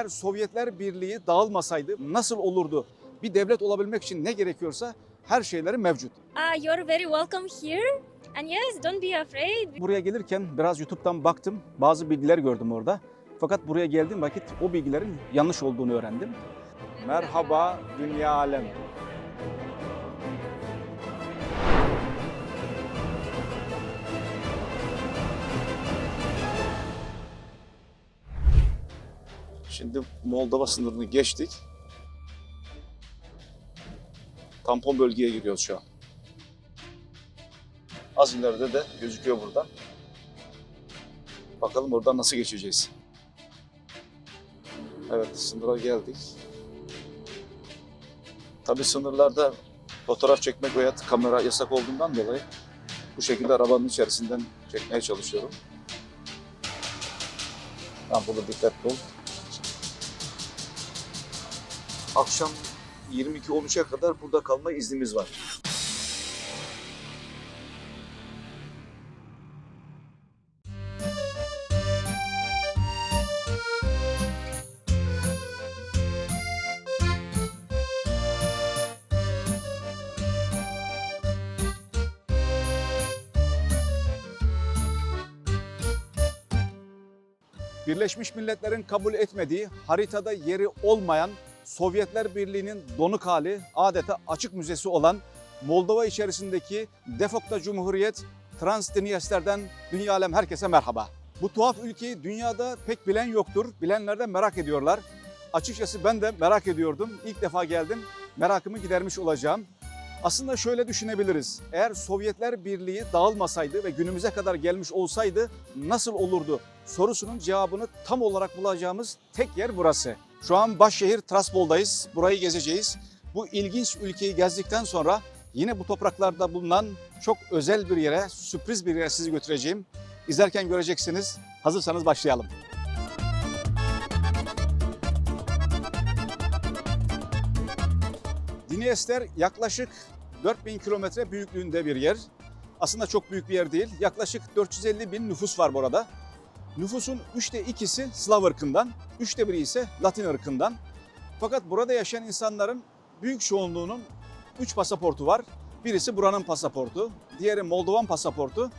Eğer Sovyetler Birliği dağılmasaydı nasıl olurdu? Bir devlet olabilmek için ne gerekiyorsa her şeyleri mevcut. You're very welcome here. And yes, don't be afraid. Buraya gelirken biraz YouTube'dan baktım. Bazı bilgiler gördüm orada. Fakat buraya geldiğim vakit o bilgilerin yanlış olduğunu öğrendim. Merhaba dünya alem. Şimdi Moldova sınırını geçtik. Tampon bölgeye giriyoruz şu an. Az ileride de gözüküyor buradan. Bakalım oradan nasıl geçeceğiz. Evet, sınıra geldik. Tabii sınırlarda fotoğraf çekmek veya kamera yasak olduğundan dolayı bu şekilde arabanın içerisinden çekmeye çalışıyorum. Tamam, burada dikkatli ol. Akşam 22-13'e kadar burada kalma iznimiz var. Birleşmiş Milletler'in kabul etmediği, haritada yeri olmayan Sovyetler Birliği'nin donuk hali, adeta açık müzesi olan Moldova içerisindeki Defokta Cumhuriyet, Transdniester'den dünya alem herkese merhaba. Bu tuhaf ülkeyi dünyada pek bilen yoktur, bilenler de merak ediyorlar. Açıkçası ben de merak ediyordum, ilk defa geldim, merakımı gidermiş olacağım. Aslında şöyle düşünebiliriz, eğer Sovyetler Birliği dağılmasaydı ve günümüze kadar gelmiş olsaydı nasıl olurdu sorusunun cevabını tam olarak bulacağımız tek yer burası. Şu an başşehir Trabzon'dayız, burayı gezeceğiz. Bu ilginç ülkeyi gezdikten sonra yine bu topraklarda bulunan çok özel bir yere, sürpriz bir yere sizi götüreceğim. İzlerken göreceksiniz, hazırsanız başlayalım. Dniester yaklaşık 4000 kilometre büyüklüğünde bir yer. Aslında çok büyük bir yer değil. Yaklaşık 450 bin nüfus var burada. Nüfusun 2/3'ü Slav ırkından, 1/3 ise Latin ırkından. Fakat burada yaşayan insanların büyük çoğunluğunun 3 pasaportu var. Birisi buranın pasaportu, diğeri Moldovan pasaportu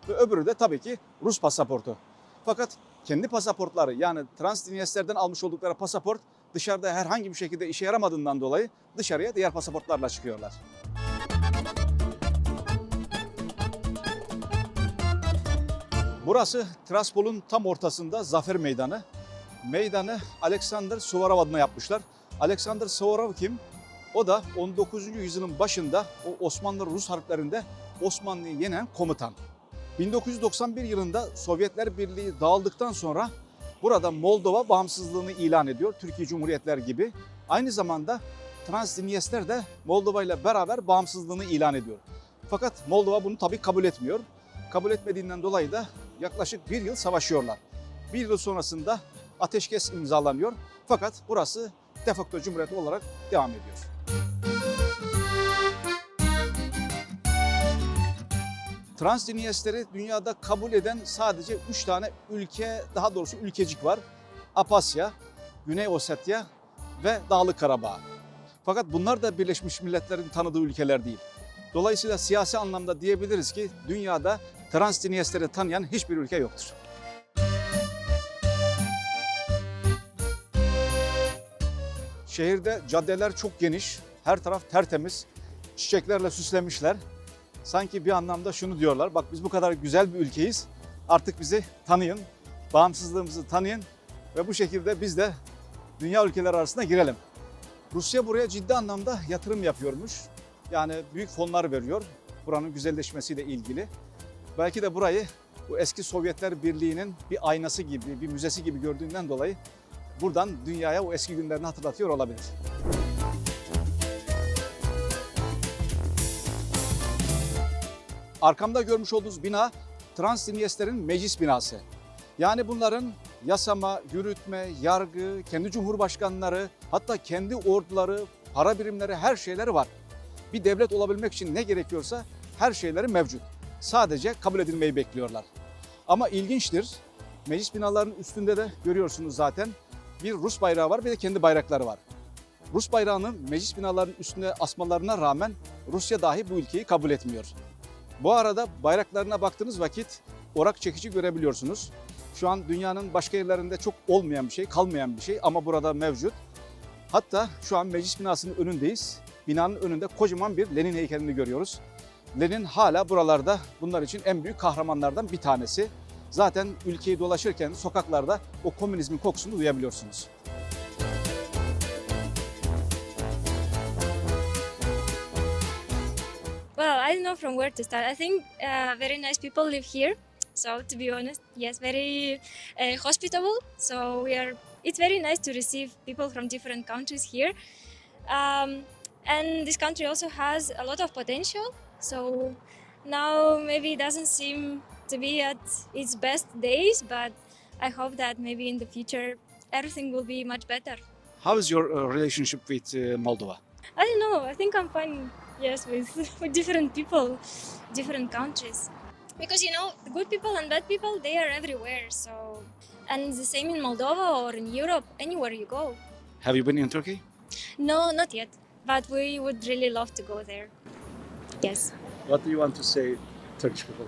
ve öbürü de tabii ki Rus pasaportu. Fakat kendi pasaportları, yani Transdniester'den almış oldukları pasaport dışarıda herhangi bir şekilde işe yaramadığından dolayı dışarıya diğer pasaportlarla çıkıyorlar. Burası Tiraspol'un tam ortasında Zafer Meydanı. Meydanı Alexander Suvorov adına yapmışlar. Alexander Suvorov kim? O da 19. yüzyılın başında o Osmanlı-Rus harplerinde Osmanlı'yı yenen komutan. 1991 yılında Sovyetler Birliği dağıldıktan sonra burada Moldova bağımsızlığını ilan ediyor, Türkiye Cumhuriyetler gibi. Aynı zamanda Transdniester de Moldova ile beraber bağımsızlığını ilan ediyor. Fakat Moldova bunu tabii kabul etmiyor. Kabul etmediğinden dolayı da yaklaşık 1 yıl savaşıyorlar. 1 yıl sonrasında ateşkes imzalanıyor. Fakat burası Defokta Cumhuriyeti olarak devam ediyor. Transdniester'i dünyada kabul eden sadece 3 tane ülke, daha doğrusu ülkecik var. Abhasya, Güney Ossetya ve Dağlık Karabağ. Fakat bunlar da Birleşmiş Milletler'in tanıdığı ülkeler değil. Dolayısıyla siyasi anlamda diyebiliriz ki dünyada Transdniester'i tanıyan hiçbir ülke yoktur. Şehirde caddeler çok geniş, her taraf tertemiz, çiçeklerle süslemişler. Sanki bir anlamda şunu diyorlar, bak biz bu kadar güzel bir ülkeyiz, artık bizi tanıyın, bağımsızlığımızı tanıyın ve bu şekilde biz de dünya ülkeleri arasına girelim. Rusya buraya ciddi anlamda yatırım yapıyormuş. Yani büyük fonlar veriyor buranın güzelleşmesiyle ilgili. Belki de burayı bu eski Sovyetler Birliği'nin bir aynası gibi, bir müzesi gibi gördüğünden dolayı buradan dünyaya o eski günlerini hatırlatıyor olabilir. Arkamda görmüş olduğunuz bina Transdniester'in meclis binası. Yani bunların yasama, yürütme, yargı, kendi cumhurbaşkanları, hatta kendi orduları, para birimleri, her şeyleri var. Bir devlet olabilmek için ne gerekiyorsa her şeyleri mevcut. Sadece kabul edilmeyi bekliyorlar. Ama ilginçtir, meclis binalarının üstünde de görüyorsunuz zaten Bir Rus bayrağı var, bir de kendi bayrakları var. Rus bayrağını meclis binalarının üstüne asmalarına rağmen Rusya dahi bu ülkeyi kabul etmiyor. Bu arada bayraklarına baktığınız vakit orak çekici görebiliyorsunuz. Şu an dünyanın başka yerlerinde çok olmayan bir şey, kalmayan bir şey ama burada mevcut. Hatta şu an meclis binasının önündeyiz. Binanın önünde kocaman bir Lenin heykelini görüyoruz. Lenin hala buralarda, bunlar için en büyük kahramanlardan bir tanesi. Zaten ülkeyi dolaşırken sokaklarda o komünizmin kokusunu duyabiliyorsunuz. Well, I don't know from where to start. I think very nice people live here. So to be honest, yes, very hospitable. So it's very nice to receive people from different countries here. And this country also has a lot of potential. So now maybe it doesn't seem to be at its best days, but I hope that maybe in the future everything will be much better. How is your relationship with Moldova? I don't know. I think I'm fine. Yes, with different people, different countries. Because the good people and bad people, they are everywhere. So, and the same in Moldova or in Europe, anywhere you go. Have you been in Turkey? No, not yet. But we would really love to go there. Yes. What do you want to say, Turkish people?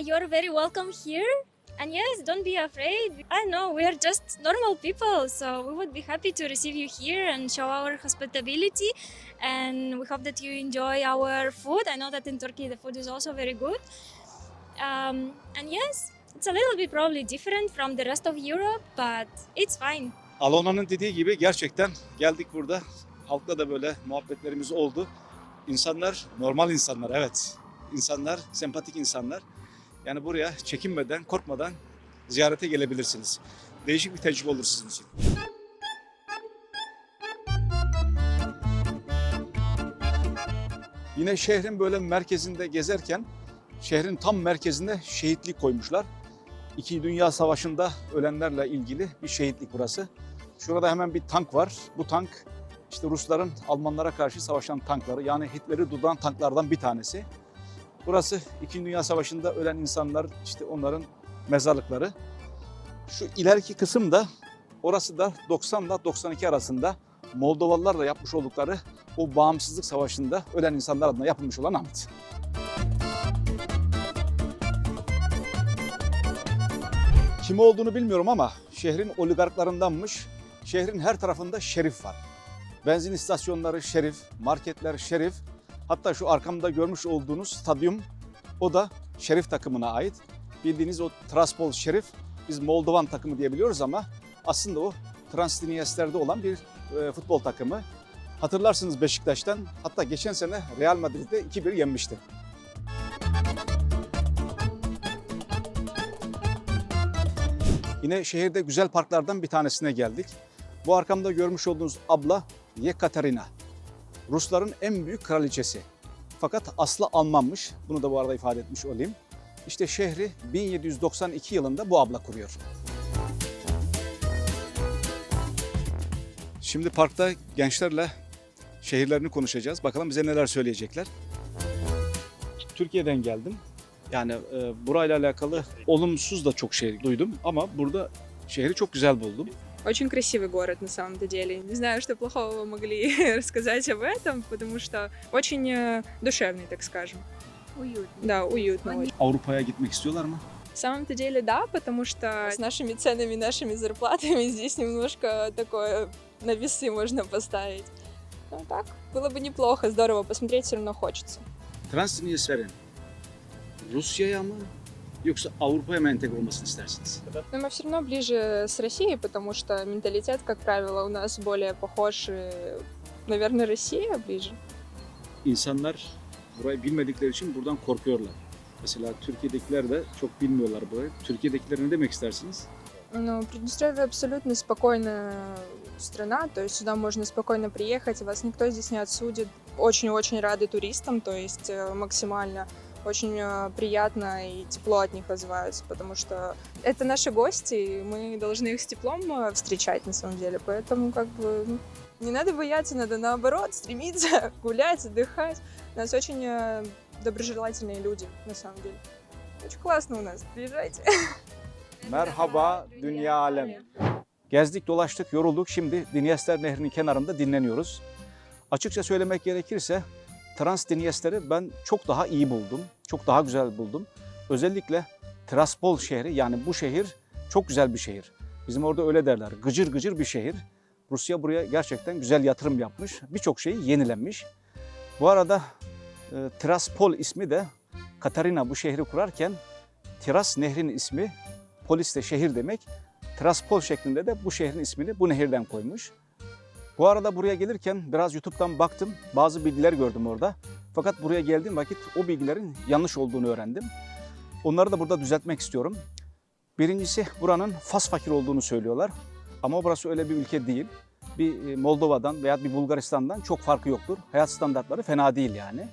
You're very welcome here. And yes, don't be afraid. I know we are just normal people, so we would be happy to receive you here and show our hospitality. And we hope that you enjoy our food. I know that in Turkey the food is also very good. And yes, it's a little bit probably different from the rest of Europe, but it's fine. Alona'nın dediği gibi gerçekten geldik burada. Halkla da böyle muhabbetlerimiz oldu. İnsanlar normal insanlar, evet. İnsanlar sempatik insanlar. Yani buraya çekinmeden, korkmadan ziyarete gelebilirsiniz. Değişik bir tecrübe olur sizin için. Yine şehrin böyle merkezinde gezerken şehrin tam merkezinde şehitlik koymuşlar. İkinci Dünya Savaşı'nda ölenlerle ilgili bir şehitlik burası. Şurada hemen bir tank var. Bu tank işte Rusların Almanlara karşı savaşan tankları, yani Hitler'i durduran tanklardan bir tanesi. Burası İkinci Dünya Savaşı'nda ölen insanlar, işte onların mezarlıkları. Şu ileriki kısım da, orası da 90 ile 92 arasında Moldovalılarla yapmış oldukları o bağımsızlık savaşında ölen insanlar adına yapılmış olan anıt. Kim olduğunu bilmiyorum ama şehrin oligarklarındanmış. Şehrin her tarafında şerif var. Benzin istasyonları şerif, marketler şerif. Hatta şu arkamda görmüş olduğunuz stadyum, o da şerif takımına ait. Bildiğiniz o Tiraspol Şerif, biz Moldovan takımı diyebiliyoruz ama aslında o Transdniyester'de olan bir futbol takımı. Hatırlarsınız Beşiktaş'tan, hatta geçen sene Real Madrid'de 2-1 yenmişti. Yine şehirde güzel parklardan bir tanesine geldik. Bu arkamda görmüş olduğunuz abla Yekaterina. Rusların en büyük kraliçesi. Fakat aslı Almanmış. Bunu da bu arada ifade etmiş olayım. İşte şehri 1792 yılında bu abla kuruyor. Şimdi parkta gençlerle şehirlerini konuşacağız. Bakalım bize neler söyleyecekler. Türkiye'den geldim. Yani burayla alakalı olumsuz da çok şey duydum ama burada şehri çok güzel buldum. Очень красивый город на самом-то деле. Не знаю, что плохого вы могли рассказать об этом, потому что очень душевный, так скажем. Уютно. Да, уютно. очень. Avrupa'ya gitmek istiyorlar mı? На самом-то деле, да, потому что с нашими ценами, нашими зарплатами здесь немножко такое на весы можно поставить. Ну так, было бы неплохо, здорово, посмотреть все равно хочется. Transdniyester'in Rusya'ya mı yoksa Avrupa'ya mı entegre olmasını istersiniz? Но мы все равно ближе с Россией, потому что менталитет, как правило, у нас более похож, и, наверное, Россия ближе. İnsanlar burayı bilmedikleri için buradan korkuyorlar. Mesela Türkiye'dekiler de çok bilmiyorlar burayı. Türkiye'dekilere ne demek istersiniz? Ну, Приднестровье абсолютно спокойная страна, то есть сюда можно спокойно приехать, вас никто здесь не отсудит. Очень-очень рады туристам, то есть максимально очень приятно и тепло от них отзываются, потому что это наши гости, и мы должны их с теплом встречать на самом деле, поэтому как бы не надо бояться, надо наоборот стремиться гулять, отдыхать. У нас очень доброжелательные люди на самом деле. Очень классно у нас, приезжайте. Merhaba dünya alem. Gezdik, dolaştık, yorulduk. Şimdi Dniester Nehri'nin kenarında dinleniyoruz. Açıkça söylemek gerekirse Transdniester'i ben çok daha iyi buldum. Çok daha güzel buldum. Özellikle Tiraspol şehri, yani bu şehir çok güzel bir şehir. Bizim orada öyle derler. Gıcır gıcır bir şehir. Rusya buraya gerçekten güzel yatırım yapmış. Birçok şeyi yenilenmiş. Bu arada Tiraspol ismi de Katarina bu şehri kurarken Tiras nehrin ismi, polis de şehir demek. Tiraspol şeklinde de bu şehrin ismini bu nehirden koymuş. Bu arada buraya gelirken biraz YouTube'dan baktım. Bazı bilgiler gördüm orada. Fakat buraya geldiğim vakit o bilgilerin yanlış olduğunu öğrendim. Onları da burada düzeltmek istiyorum. Birincisi, buranın fas fakir olduğunu söylüyorlar. Ama burası öyle bir ülke değil. Bir Moldova'dan veya bir Bulgaristan'dan çok farkı yoktur. Hayat standartları fena değil yani.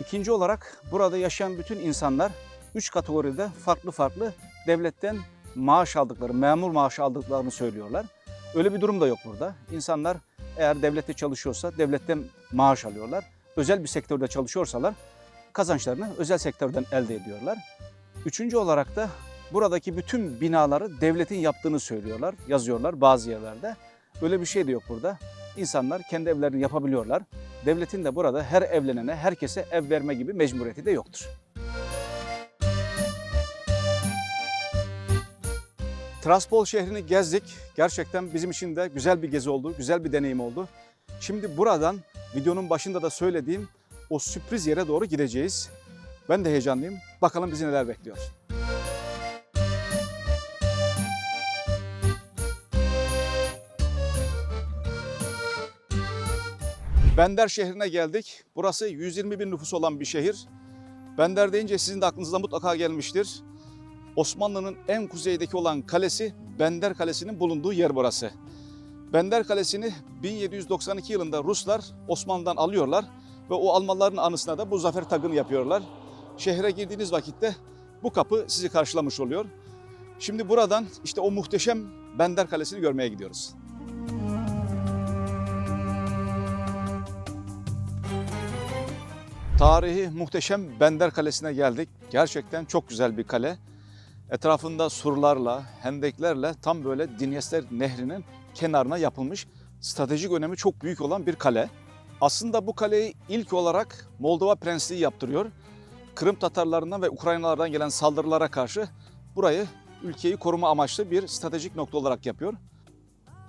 İkinci olarak burada yaşayan bütün insanlar 3 kategoride farklı farklı devletten maaş aldıkları, memur maaşı aldıklarını söylüyorlar. Öyle bir durum da yok burada. İnsanlar eğer devlette çalışıyorsa devletten maaş alıyorlar. Özel bir sektörde çalışıyorsalar kazançlarını özel sektörden elde ediyorlar. Üçüncü olarak da buradaki bütün binaları devletin yaptığını söylüyorlar, yazıyorlar bazı yerlerde. Öyle bir şey de yok burada. İnsanlar kendi evlerini yapabiliyorlar. Devletin de burada her evlenene, herkese ev verme gibi mecburiyeti de yoktur. Tiraspol şehrini gezdik. Gerçekten bizim için de güzel bir gezi oldu, güzel bir deneyim oldu. Şimdi buradan videonun başında da söylediğim o sürpriz yere doğru gideceğiz. Ben de heyecanlıyım. Bakalım bizi neler bekliyor. Bender şehrine geldik. Burası 120 bin nüfusu olan bir şehir. Bender deyince sizin de aklınıza mutlaka gelmiştir. Osmanlı'nın en kuzeydeki olan kalesi Bender Kalesi'nin bulunduğu yer burası. Bender Kalesi'ni 1792 yılında Ruslar Osmanlı'dan alıyorlar ve o almaların anısına da bu zafer tagını yapıyorlar. Şehre girdiğiniz vakitte bu kapı sizi karşılamış oluyor. Şimdi buradan işte o muhteşem Bender Kalesi'ni görmeye gidiyoruz. Tarihi muhteşem Bender Kalesi'ne geldik. Gerçekten çok güzel bir kale. Etrafında surlarla, hendeklerle tam böyle Dniester Nehri'nin kenarına yapılmış, stratejik önemi çok büyük olan bir kale. Aslında bu kaleyi ilk olarak Moldova Prensliği yaptırıyor. Kırım Tatarlarından ve Ukraynalardan gelen saldırılara karşı burayı, ülkeyi koruma amaçlı bir stratejik nokta olarak yapıyor.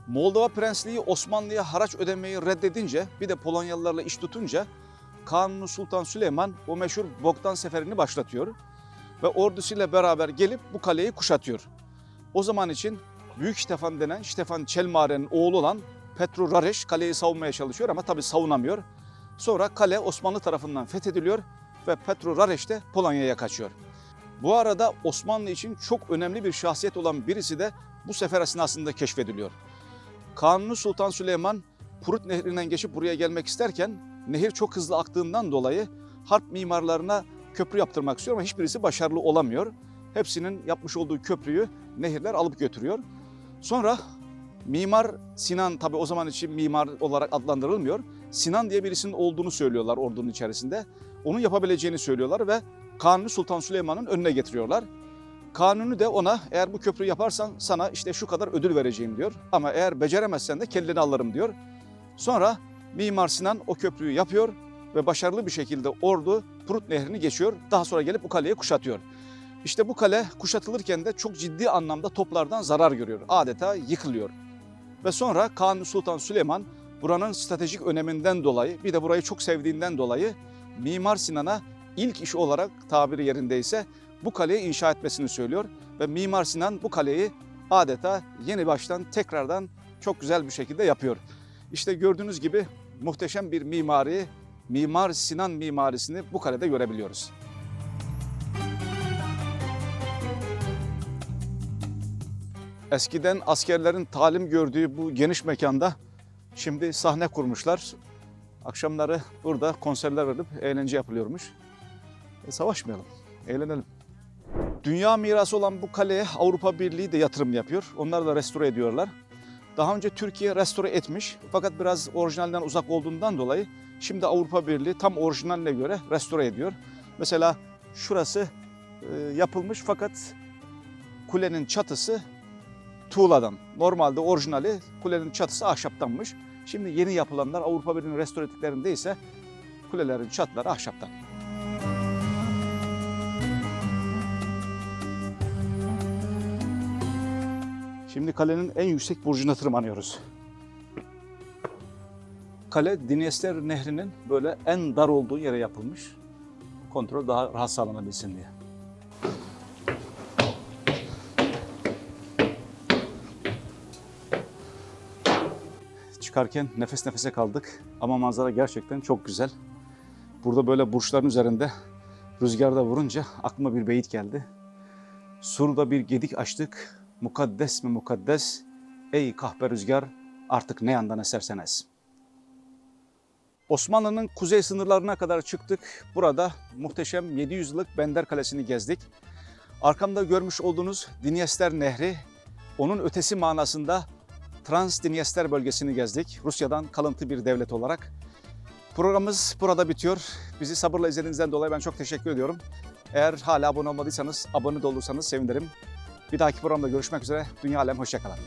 Moldova Prensliği Osmanlı'ya haraç ödemeyi reddedince, bir de Polonyalılarla iş tutunca Kanuni Sultan Süleyman o meşhur Bogdan Seferi'ni başlatıyor ve ordusuyla beraber gelip bu kaleyi kuşatıyor. O zaman için Büyük Stefan denen Stefan Çelmare'nin oğlu olan Petru Rareș kaleyi savunmaya çalışıyor ama tabii savunamıyor. Sonra kale Osmanlı tarafından fethediliyor ve Petru Rareș de Polonya'ya kaçıyor. Bu arada Osmanlı için çok önemli bir şahsiyet olan birisi de bu sefer esnasında keşfediliyor. Kanuni Sultan Süleyman Prut Nehri'nden geçip buraya gelmek isterken nehir çok hızlı aktığından dolayı harp mimarlarına köprü yaptırmak istiyor ama hiçbirisi başarılı olamıyor. Hepsinin yapmış olduğu köprüyü nehirler alıp götürüyor. Sonra Mimar Sinan, tabii o zaman için mimar olarak adlandırılmıyor. Sinan diye birisinin olduğunu söylüyorlar ordunun içerisinde. Onun yapabileceğini söylüyorlar ve Kanuni Sultan Süleyman'ın önüne getiriyorlar. Kanuni de ona eğer bu köprüyü yaparsan sana işte şu kadar ödül vereceğim diyor. Ama eğer beceremezsen de kelleni alırım diyor. Sonra Mimar Sinan o köprüyü yapıyor ve başarılı bir şekilde ordu Prut Nehri'ni geçiyor. Daha sonra gelip bu kaleyi kuşatıyor. İşte bu kale kuşatılırken de çok ciddi anlamda toplardan zarar görüyor. Adeta yıkılıyor. Ve sonra Kanuni Sultan Süleyman buranın stratejik öneminden dolayı, bir de burayı çok sevdiğinden dolayı Mimar Sinan'a ilk iş olarak, tabiri yerindeyse, bu kaleyi inşa etmesini söylüyor. Ve Mimar Sinan bu kaleyi adeta yeni baştan tekrardan çok güzel bir şekilde yapıyor. İşte gördüğünüz gibi muhteşem bir mimari, Mimar Sinan mimarisini bu kalede görebiliyoruz. Eskiden askerlerin talim gördüğü bu geniş mekanda şimdi sahne kurmuşlar. Akşamları burada konserler verip eğlence yapılıyormuş. Savaşmayalım, eğlenelim. Dünya mirası olan bu kaleye Avrupa Birliği de yatırım yapıyor. Onlar da restore ediyorlar. Daha önce Türkiye restore etmiş fakat biraz orijinalinden uzak olduğundan dolayı şimdi Avrupa Birliği tam orijinaline göre restore ediyor. Mesela şurası yapılmış fakat kulenin çatısı tuğladan. Normalde orijinali kulenin çatısı ahşaptanmış. Şimdi yeni yapılanlar Avrupa Birliği'nin restore ettiklerinde ise kulelerin çatıları ahşaptan. Şimdi kalenin en yüksek burcuna tırmanıyoruz. Kale Dniester Nehri'nin böyle en dar olduğu yere yapılmış. Kontrol daha rahat sağlanabilsin diye. Çıkarken nefes nefese kaldık ama manzara gerçekten çok güzel. Burada böyle burçların üzerinde rüzgarda vurunca aklıma bir beyit geldi. Surda bir gedik açtık, mukaddes mi mukaddes, ey kahpe rüzgar artık ne yandan esersen es. Osmanlı'nın kuzey sınırlarına kadar çıktık. Burada muhteşem 700 yıllık Bender Kalesi'ni gezdik. Arkamda görmüş olduğunuz Dniester Nehri, onun ötesi manasında Trans-Dniester bölgesini gezdik. Rusya'dan kalıntı bir devlet olarak. Programımız burada bitiyor. Bizi sabırla izlediğinizden dolayı ben çok teşekkür ediyorum. Eğer hala abone olmadıysanız, abone de olursanız sevinirim. Bir dahaki programda görüşmek üzere. Dünya alem, hoşça kalın.